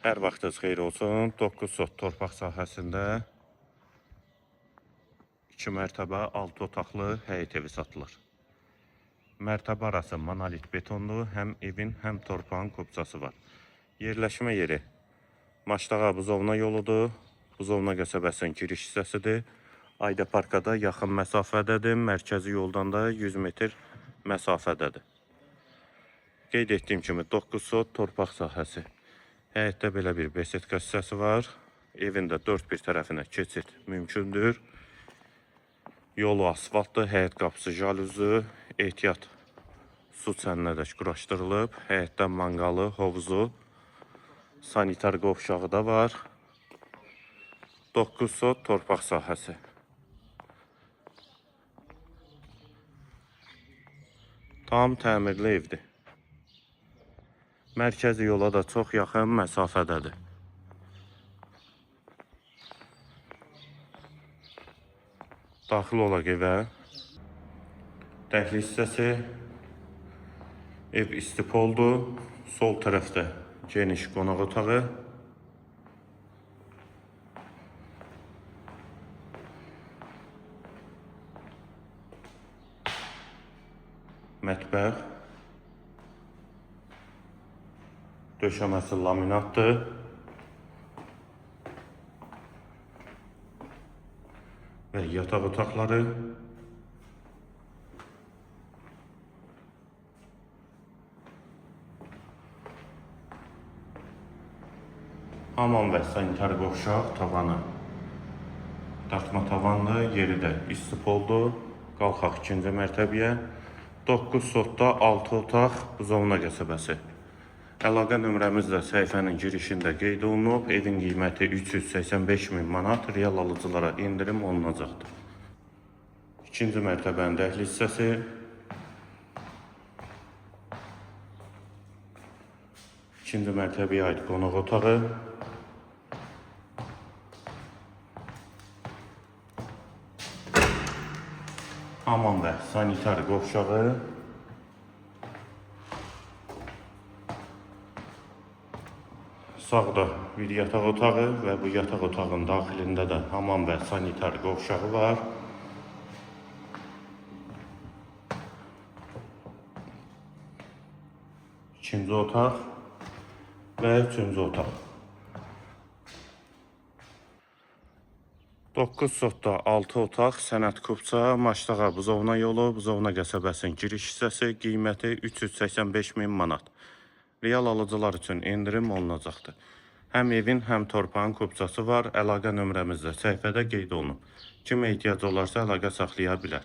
Hər vaxtınız xeyir olsun. 9 sot torpaq sahəsində 2 mərtəbə 6 otaqlı həyət evi satılır. Mərtəbə arası monolit betonlu, həm evin, həm torpağın kupçası var. Yerləşmə yeri Maçdağa Buzovna yoludur. Buzovna qəsəbəsinin giriş hissəsidir. Ayda parkada yaxın məsafədədir. Mərkəzi yoldan da 100 metr məsafədədir. Qeyd etdiyim kimi 9 sot torpaq sahəsi. Həyətdə belə bir besetka hissəsi var. Evin də dörd bir tərəfinə keçid mümkündür. Yolu asfaltdır, həyət qapısı jalüzü, ehtiyat su çəninədək quraşdırılıb. Həyətdə manqalı, hovuzu, sanitar qovşağı da var. 9 sot torpaq sahəsi. Tam təmirli evdir. Mərkəzi yola da çox yaxın məsafədədir. Daxil olaq evə. Dəhliz hissəsi. Ev istipoldur. Sol tərəfdə geniş qonaq otağı. Mətbəx. Döşəməsi laminatdır. Və yataq otaqları. Hamam və sanitar qovşaq tavanı. Dartma tavanlı, yeri də istipoldur. Qalxaq ikinci mərtəbəyə. 9 sotda 6 otaq Buzovna qəsəbəsi. Əlaqə nömrəmiz də səhifənin girişində qeyd olunub. Evin qiyməti 385 min manat, real alıcılara indirim olunacaqdır. İkinci mərtəbənin dəhliz hissəsi. İkinci mərtəbəyə aid qonaq otağı. Hamam və sanitar qovşağı. Sağda bir yataq otağı və bu yataq otağının daxilində də hamam və sanitar qovşağı var. İkinci otaq və üçüncü otaq. 9 sotda 6 otaq, sənət kupça, Maçdağa Buzovna yolu, Buzovna qəsəbəsinin giriş hissəsi, qiyməti 385 min manat. Real alıcılar üçün indirim olunacaqdır. Həm evin, həm torpağın kupçası var. Əlaqə nömrəmizdə səhifədə qeyd olunub. Kimə ehtiyac olarsa əlaqə saxlaya bilər.